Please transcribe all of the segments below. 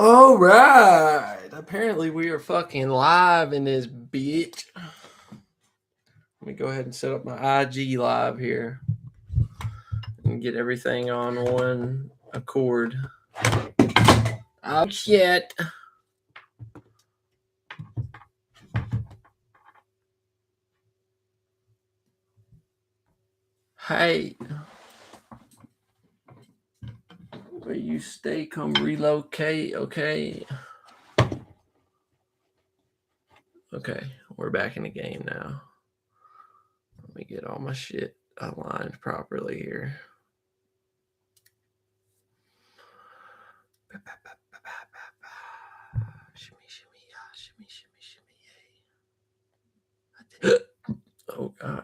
All right. Apparently, we are fucking live in this bitch. Let me go ahead and set up my IG live here and get everything on one accord. Oh, shit. Hey. Where you stay, come relocate, okay? Okay, we're back in the game now. Let me get all my shit aligned properly here. Oh, God.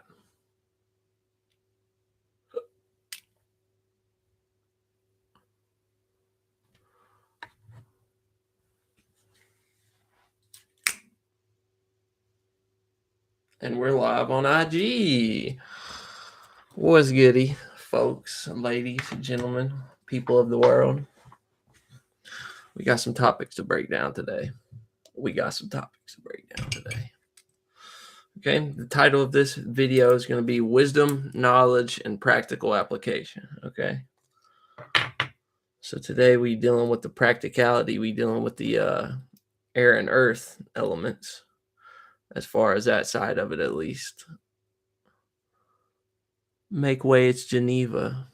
And we're live on IG. What's goody, folks, ladies, gentlemen, people of the world? We got some topics to break down today. Okay, the title of this video is going to be Wisdom, Knowledge, and Practical Application. Okay. So today we dealing with the practicality. We dealing with the air and earth elements, as far as that side of it, at least. Make way, it's Geneva.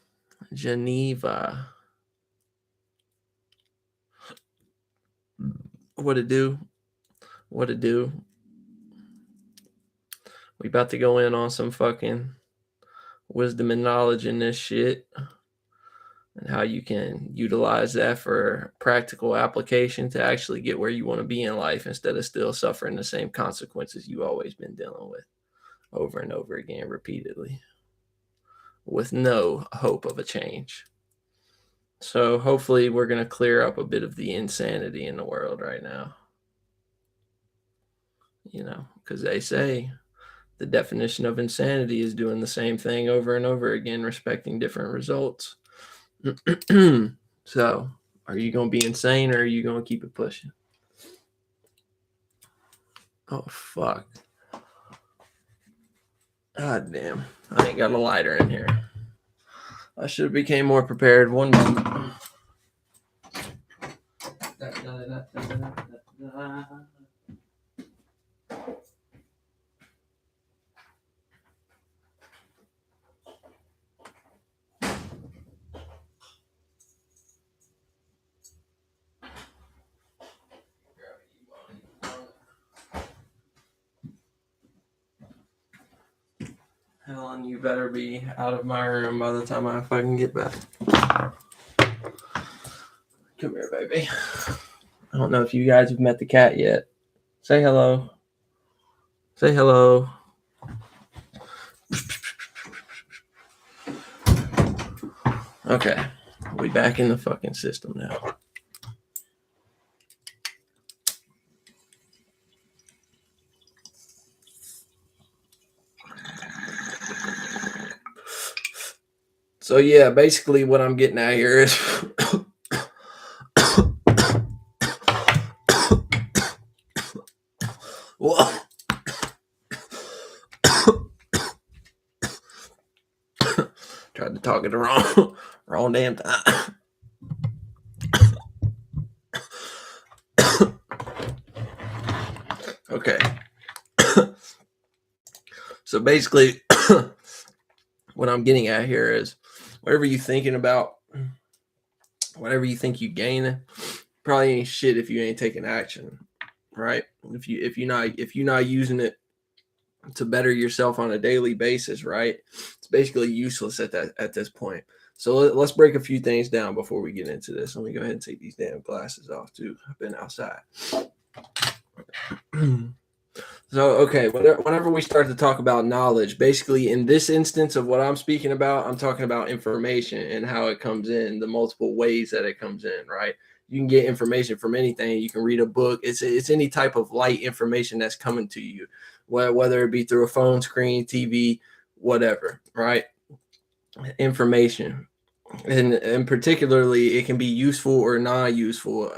What it do? We about to go in on some fucking wisdom and knowledge in this shit, and how you can utilize that for practical application to actually get where you want to be in life, instead of still suffering the same consequences you've always been dealing with over and over again, repeatedly, with no hope of a change. So hopefully we're going to clear up a bit of the insanity in the world right now. You know, because they say the definition of insanity is doing the same thing over and over again, respecting different results. So, are you going to be insane, or are you going to keep it pushing? Oh, fuck. God damn. I ain't got a lighter in here. I should have became more prepared. One moment. Helen, you better be out of my room by the time I fucking get back. Come here, baby. I don't know if you guys have met the cat yet. Say hello. Say hello. Okay. We back in the fucking system now. So yeah, basically what I'm getting at here is well, tried to talk it the wrong damn time. Okay. So basically what I'm getting at here is whatever you're thinking about, whatever you think you gain, probably ain't shit if you ain't taking action, right? If you're not using it to better yourself on a daily basis, right? It's basically useless at this point. So let's break a few things down before we get into this. Let me go ahead and take these damn glasses off too. I've been outside. So, okay, whenever we start to talk about knowledge, basically in this instance of what I'm speaking about, I'm talking about information and how it comes in, the multiple ways that it comes in, right? You can get information from anything. You can read a book. It's any type of light information that's coming to you, whether it be through a phone screen, TV, whatever, right? Information. and particularly it can be useful or not useful.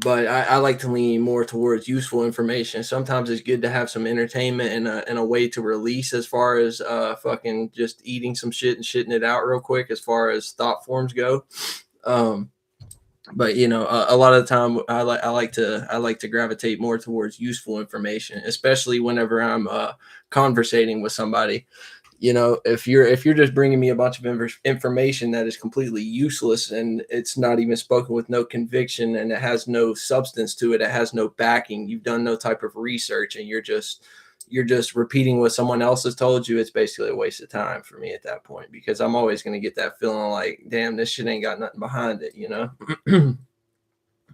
But I like to lean more towards useful information. Sometimes it's good to have some entertainment and a way to release, as far as fucking just eating some shit and shitting it out real quick, as far as thought forms go. Um, but you know, a lot of the time I like to gravitate more towards useful information, especially whenever I'm conversating with somebody. You know, if you're just bringing me a bunch of information that is completely useless, and it's not even spoken with no conviction, and it has no substance to it, it has no backing, you've done no type of research, and you're just repeating what someone else has told you, it's basically a waste of time for me at that point, because I'm always going to get that feeling like, damn, this shit ain't got nothing behind it, you know.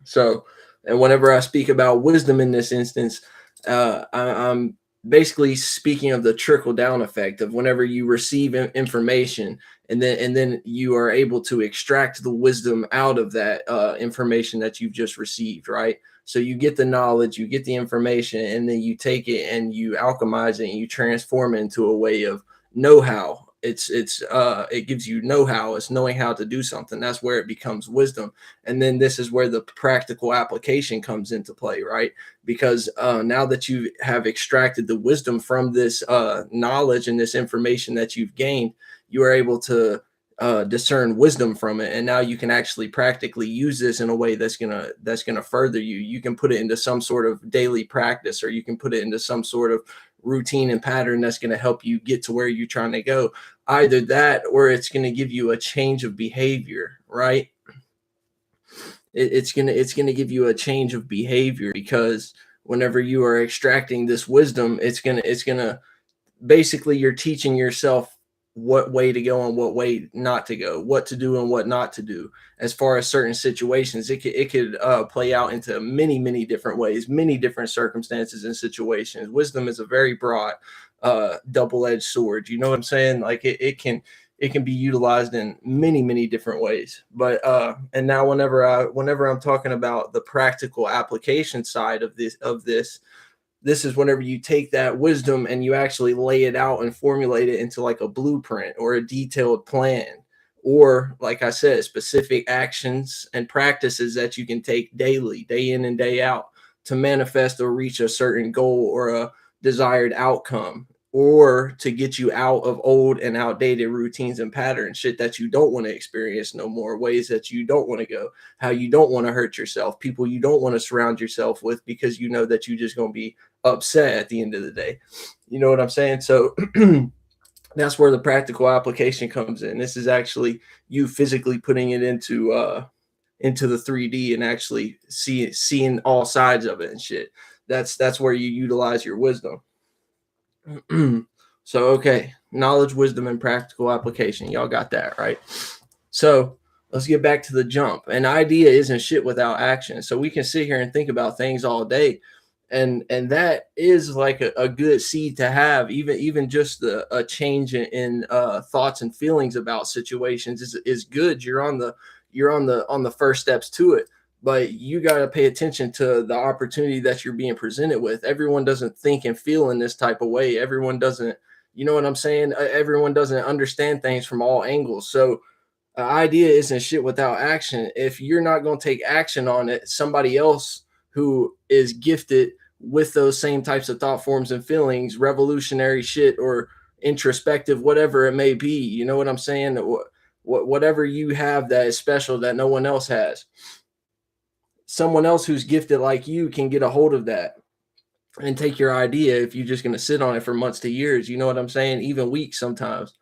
So, and whenever I speak about wisdom in this instance, I'm basically speaking of the trickle down effect of whenever you receive information, and then you are able to extract the wisdom out of that information that you've just received, right? So you get the knowledge, you get the information, and then you take it and you alchemize it and you transform it into a way of know-how. It gives you know-how. It's knowing how to do something. That's where it becomes wisdom. And then this is where the practical application comes into play, right? Because now that you have extracted the wisdom from this knowledge and this information that you've gained, you are able to discern wisdom from it, and now you can actually practically use this in a way that's gonna further you. You can put it into some sort of daily practice, or you can put it into some sort of routine and pattern that's going to help you get to where you're trying to go. Either that, or it's going to give you a change of behavior, right? It's gonna give you a change of behavior, because whenever you are extracting this wisdom, it's gonna basically, you're teaching yourself what way to go and what way not to go, what to do and what not to do. As far as certain situations, it could play out into many different ways, many different circumstances and situations. Wisdom is a very broad double-edged sword. You know what I'm saying? Like it can be utilized in many different ways. But and now whenever I'm talking about the practical application side of this is whenever you take that wisdom and you actually lay it out and formulate it into like a blueprint or a detailed plan, or like I said, specific actions and practices that you can take daily, day in and day out, to manifest or reach a certain goal or a desired outcome, or to get you out of old and outdated routines and patterns, shit that you don't want to experience no more, ways that you don't want to go, how you don't want to hurt yourself, people you don't want to surround yourself with, because you know that you're just going to be upset at the end of the day. You know what I'm saying? So that's where the practical application comes in. This is actually you physically putting it into the 3D and actually seeing all sides of it and shit. That's where you utilize your wisdom. So okay, knowledge, wisdom, and practical application. Y'all got that, right? So let's get back to the jump. An idea isn't shit without action. So we can sit here and think about things all day, and that is like a good seed to have. Even just a change in thoughts and feelings about situations is good. You're on the first steps to it. But you got to pay attention to the opportunity that you're being presented with. Everyone doesn't think and feel in this type of way. Everyone doesn't, you know what I'm saying? Everyone doesn't understand things from all angles. So an idea isn't shit without action. If you're not going to take action on it, somebody else who is gifted with those same types of thought forms and feelings, revolutionary shit or introspective, whatever it may be, you know what I'm saying? Whatever you have that is special that no one else has, someone else who's gifted like you can get a hold of that and take your idea. If you're just going to sit on it for months to years, you know what I'm saying? Even weeks sometimes.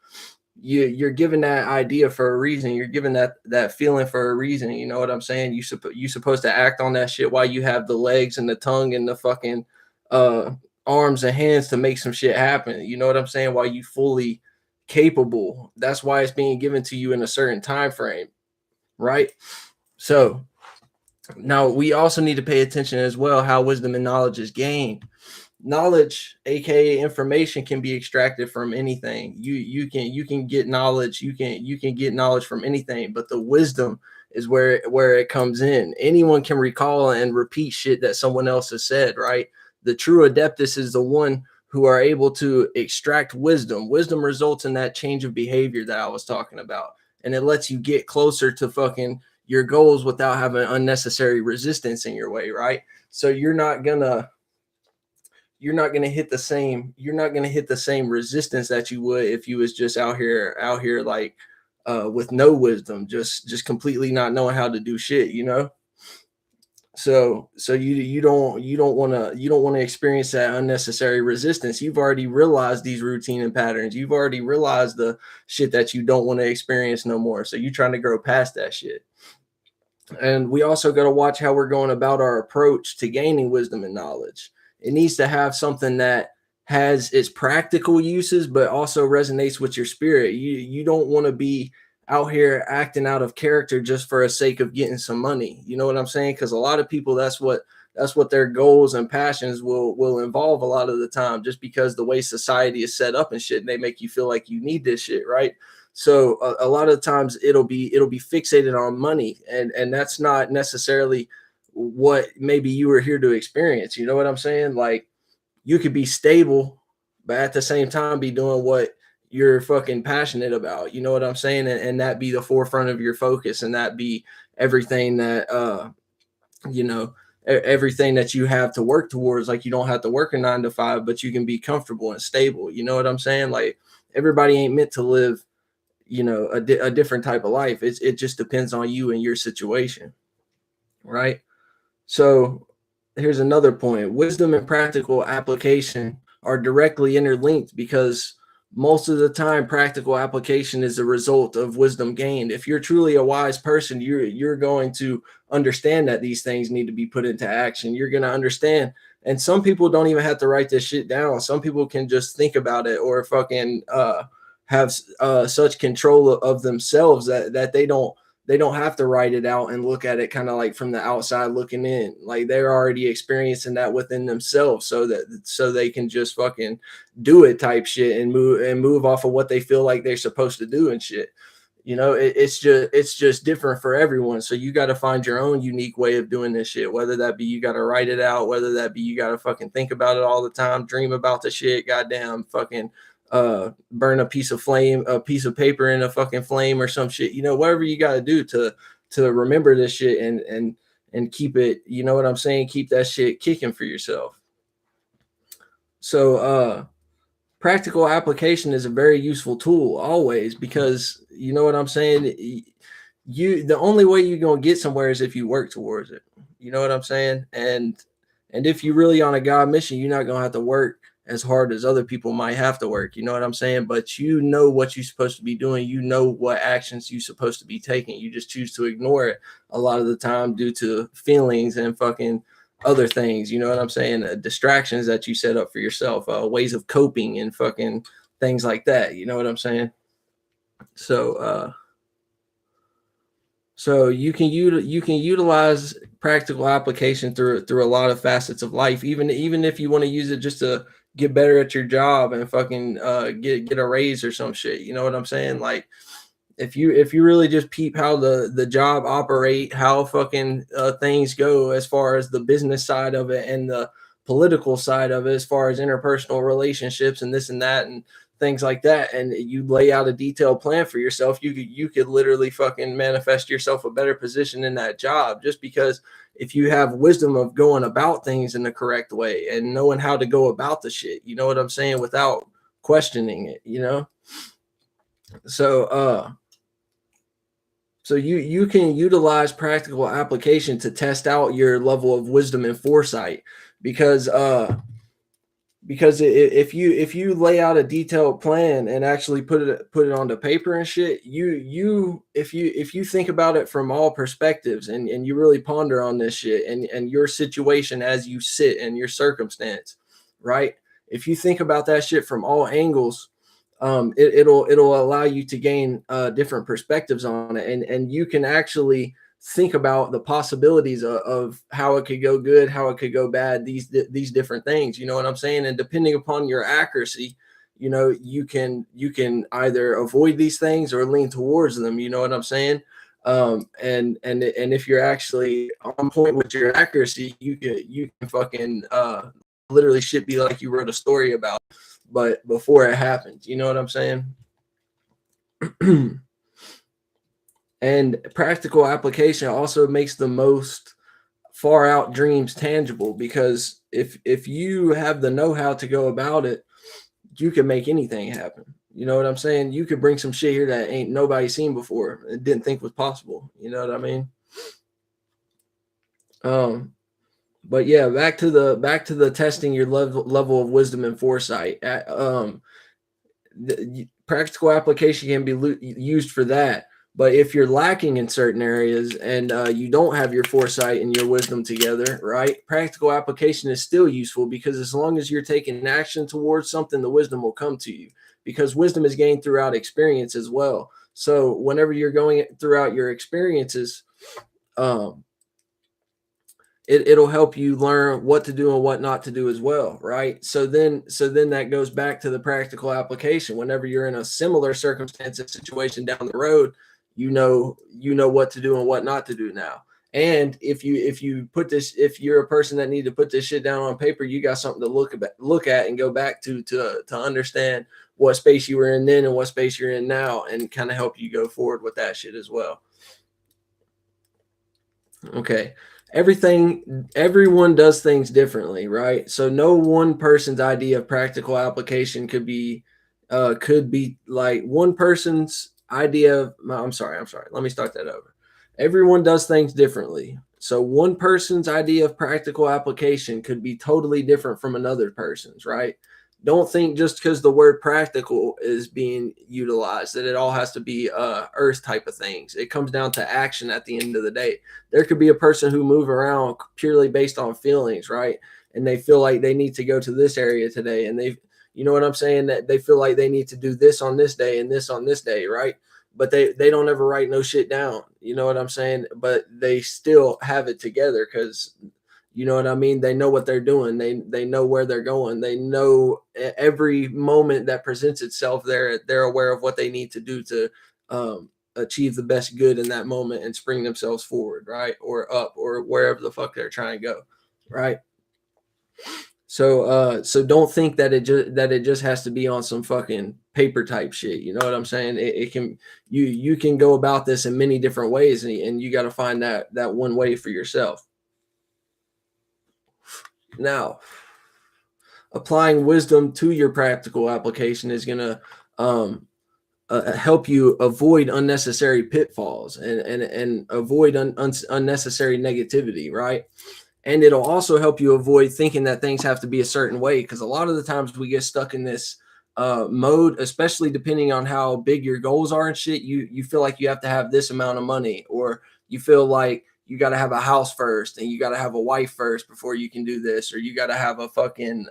You're given that idea for a reason. You're given that feeling for a reason. You know what I'm saying? You supposed to act on that shit while you have the legs and the tongue and the fucking uh arms and hands to make some shit happen. You know what I'm saying? While you fully capable. That's why it's being given to you in a certain time frame, right? So now we also need to pay attention as well how wisdom and knowledge is gained. Knowledge, aka information, can be extracted from anything. You can get knowledge, you can get knowledge from anything, but the wisdom is where it comes in. Anyone can recall and repeat shit that someone else has said, right? The true adeptus is the one who are able to extract wisdom. Wisdom results in that change of behavior that I was talking about. and it lets you get closer to fucking your goals without having unnecessary resistance in your way, right? So you're not gonna hit the same resistance that you would if you was just out here like with no wisdom, just completely not knowing how to do shit, you know. So you don't want to experience that unnecessary resistance. You've already realized these routine and patterns. You've already realized the shit that you don't want to experience no more. So you're trying to grow past that shit. And we also got to watch how we're going about our approach to gaining wisdom and knowledge. It needs to have something that has its practical uses, but also resonates with your spirit. You don't want to be out here acting out of character just for a sake of getting some money. You know what I'm saying? Because a lot of people, that's what their goals and passions will involve a lot of the time, just because the way society is set up and shit, and they make you feel like you need this shit, right? So a lot of times it'll be fixated on money, and that's not necessarily what maybe you were here to experience. You know what I'm saying? Like, you could be stable, but at the same time be doing what you're fucking passionate about. You know what I'm saying? And that be the forefront of your focus, and that be everything that you know everything that you have to work towards. Like, you don't have to work a 9 to 5, but you can be comfortable and stable. You know what I'm saying? Like, everybody ain't meant to live, a different type of life. It just depends on you and your situation, right? So here's another point: wisdom and practical application are directly interlinked, because most of the time practical application is a result of wisdom gained. If you're truly a wise person, you're going to understand that these things need to be put into action. You're going to understand. And some people don't even have to write this shit down. Some people can just think about it, or fucking have such control of themselves that they don't have to write it out and look at it kind of like from the outside looking in. Like, they're already experiencing that within themselves, so they can just fucking do it type shit, and move off of what they feel like they're supposed to do and shit. It's just different for everyone. So you got to find your own unique way of doing this shit, whether that be you got to write it out, whether that be you got to fucking think about it all the time, dream about the shit, goddamn fucking burn a piece of paper in a fucking flame or some shit. Whatever you got to do to remember this shit, and keep it, you know what I'm saying, keep that shit kicking for yourself. So practical application is a very useful tool always, because you know what I'm saying, the only way you're going to get somewhere is if you work towards it. You know what I'm saying? And if you're really on a God mission, you're not going to have to work as hard as other people might have to work. You know what I'm saying? But you know what you're supposed to be doing. You know what actions you're supposed to be taking. You just choose to ignore it a lot of the time due to feelings and fucking other things. You know what I'm saying? Distractions that you set up for yourself, ways of coping and fucking things like that. You know what I'm saying? So you can utilize practical application through a lot of facets of life, even if you want to use it just to get better at your job and fucking get a raise or some shit. You know what I'm saying? Like, if you really just peep how the job operate, how fucking things go as far as the business side of it and the political side of it, as far as interpersonal relationships and this and that and things like that, and you lay out a detailed plan for yourself, you could literally fucking manifest yourself a better position in that job, just because if you have wisdom of going about things in the correct way and knowing how to go about the shit, you know what I'm saying, without questioning it. So you can utilize practical application to test out your level of wisdom and foresight, because if you lay out a detailed plan and actually put it onto paper and shit, if you think about it from all perspectives, and you really ponder on this shit and your situation as you sit in your circumstance, right? If you think about that shit from all angles, it'll allow you to gain different perspectives on it, and you can actually think about the possibilities of how it could go good, how it could go bad, these different things. You know what I'm saying? And depending upon your accuracy, you can either avoid these things or lean towards them. You know what I'm saying? And if you're actually on point with your accuracy, you can fucking literally shit be like you wrote a story about, but before it happened. You know what I'm saying? And practical application also makes the most far out dreams tangible, because if you have the know-how to go about it, you can make anything happen. You know what I'm saying? You could bring some shit here that ain't nobody seen before and didn't think was possible. You know what I mean? Um, but yeah, back to the testing your level of wisdom and foresight. Practical application can be used for that. But if you're lacking in certain areas and you don't have your foresight and your wisdom together, right? Practical application is still useful, because as long as you're taking action towards something, the wisdom will come to you, because wisdom is gained throughout experience as well. So whenever you're going throughout your experiences, um, it'll help you learn what to do and what not to do as well, right? So then that goes back to the practical application. Whenever you're in a similar circumstance and situation down the road, you know what to do and what not to do now. And if you're a person that need to put this shit down on paper, you got something to look at and go back to understand what space you were in then and what space you're in now, and kind of help you go forward with that shit as well. Okay. Everyone does things differently, right? So no one person's idea of practical application could be like one person's idea of, I'm sorry. Let me start that over. Everyone does things differently. So one person's idea of practical application could be totally different from another person's, right? Don't think just because the word practical is being utilized that it all has to be earth type of things. It comes down to action at the end of the day. There could be a person who move around purely based on feelings, right? And they feel like they need to go to this area today, and you know what I'm saying, that they feel like they need to do this on this day and this on this day, right? But they don't ever write no shit down. You know what I'm saying? But they still have it together, because you know what I mean? They know what they're doing. They know where they're going. They know every moment that presents itself. They're aware of what they need to do to achieve the best good in that moment and spring themselves forward, right, or up, or wherever the fuck they're trying to go, right? So don't think that it just has to be on some fucking paper type shit. You know what I'm saying? It can, you can go about this in many different ways, and you got to find that one way for yourself. Now, applying wisdom to your practical application is going to help you avoid unnecessary pitfalls and avoid unnecessary negativity, right? And it'll also help you avoid thinking that things have to be a certain way, because a lot of the times we get stuck in this mode, especially depending on how big your goals are and shit. You feel like you have to have this amount of money, or you feel like you got to have a house first, and you got to have a wife first before you can do this, or you got to have a fucking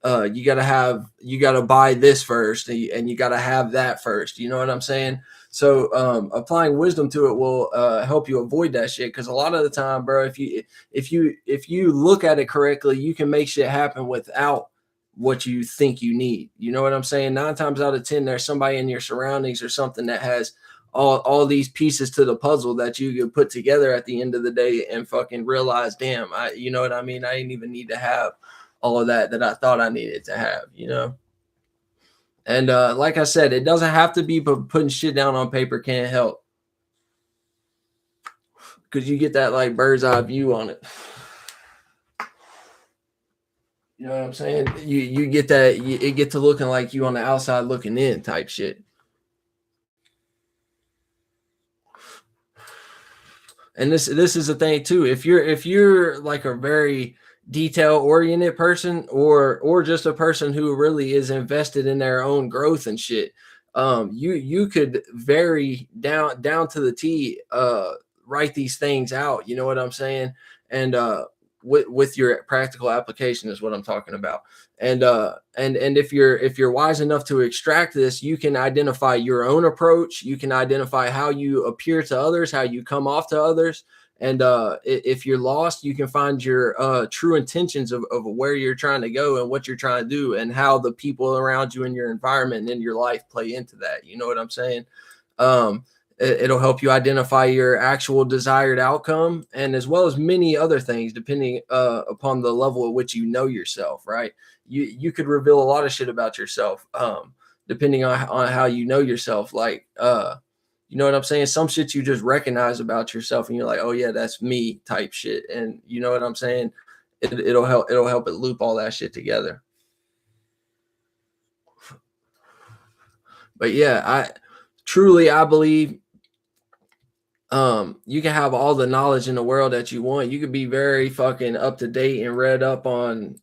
you got to buy this first, and you got to have that first. You know what I'm saying? So applying wisdom to it will help you avoid that shit, because a lot of the time, bro, if you look at it correctly, you can make shit happen without what you think you need. You know what I'm saying? 9 times out of 10, there's somebody in your surroundings or something that has all these pieces to the puzzle that you can put together at the end of the day and fucking realize, damn, you know what I mean? I didn't even need to have all of that I thought I needed to have, you know? And like I said, it doesn't have to be, but putting shit down on paper can't help, because you get that like bird's eye view on it. You know what I'm saying? You get that, it get to looking like you on the outside looking in type shit. And this is a thing too. If you're like a very detail oriented person, or just a person who really is invested in their own growth and shit, you could very down to the T write these things out. You know what I'm saying? And with your practical application is what I'm talking about. And if you're wise enough to extract this, you can identify your own approach. You can identify how you appear to others, how you come off to others. And if you're lost, you can find your true intentions of where you're trying to go and what you're trying to do, and how the people around you and your environment and in your life play into that. You know what I'm saying? It'll help you identify your actual desired outcome, and as well as many other things, depending upon the level at which you know yourself, right? You could reveal a lot of shit about yourself, depending on how you know yourself. Like You know what I'm saying? Some shit you just recognize about yourself and you're like, oh yeah, that's me type shit. And you know what I'm saying? It'll help it loop all that shit together. But yeah, I believe you can have all the knowledge in the world that you want. You could be very fucking up to date and read up on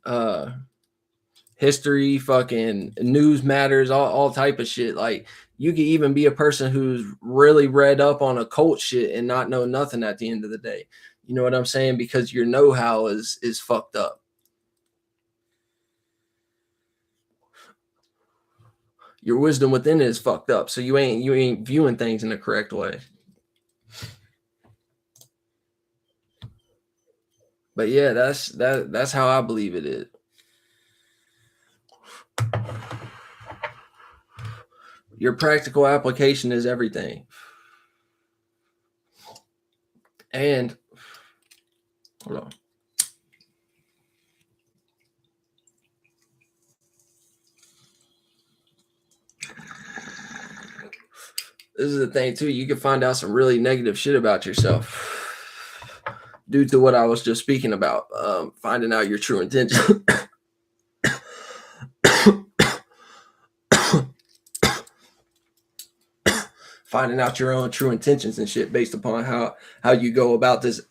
history, fucking news matters, all type of shit. Like you could even be a person who's really read up on occult shit and not know nothing at the end of the day. You know what I'm saying? Because your know-how is fucked up. Your wisdom within it is fucked up. So you ain't viewing things in the correct way. But yeah, that's how I believe it is. Your practical application is everything. And hold on. This is the thing too. You can find out some really negative shit about yourself due to what I was just speaking about. Finding out your true intention. Finding out your own true intentions and shit based upon how you go about this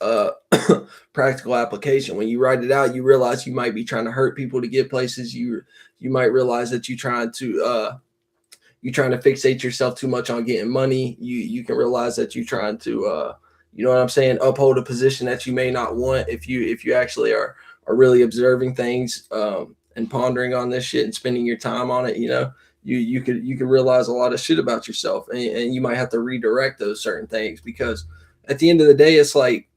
practical application. When you write it out, you realize you might be trying to hurt people to get places. You might realize that you're trying to fixate yourself too much on getting money. You can realize that you're trying to you know what I'm saying, uphold a position that you may not want if you actually are really observing things and pondering on this shit and spending your time on it. You know, you could realize a lot of shit about yourself, and you might have to redirect those certain things, because at the end of the day, it's like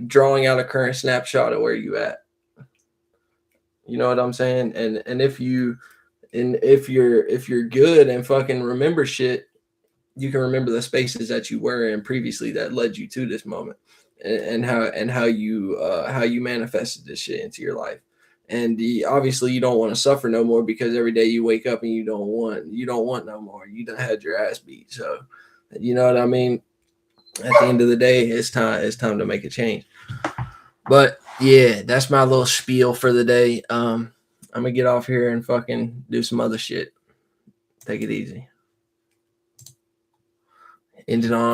drawing out a current snapshot of where you at. You know what I'm saying? And if you're good and fucking remember shit, you can remember the spaces that you were in previously that led you to this moment, and how you manifested this shit into your life. And obviously you don't want to suffer no more, because every day you wake up and you don't want no more. You done had your ass beat. So you know what I mean? At the end of the day, it's time to make a change. But yeah, that's my little spiel for the day. I'm gonna get off here and fucking do some other shit. Take it easy. Ended on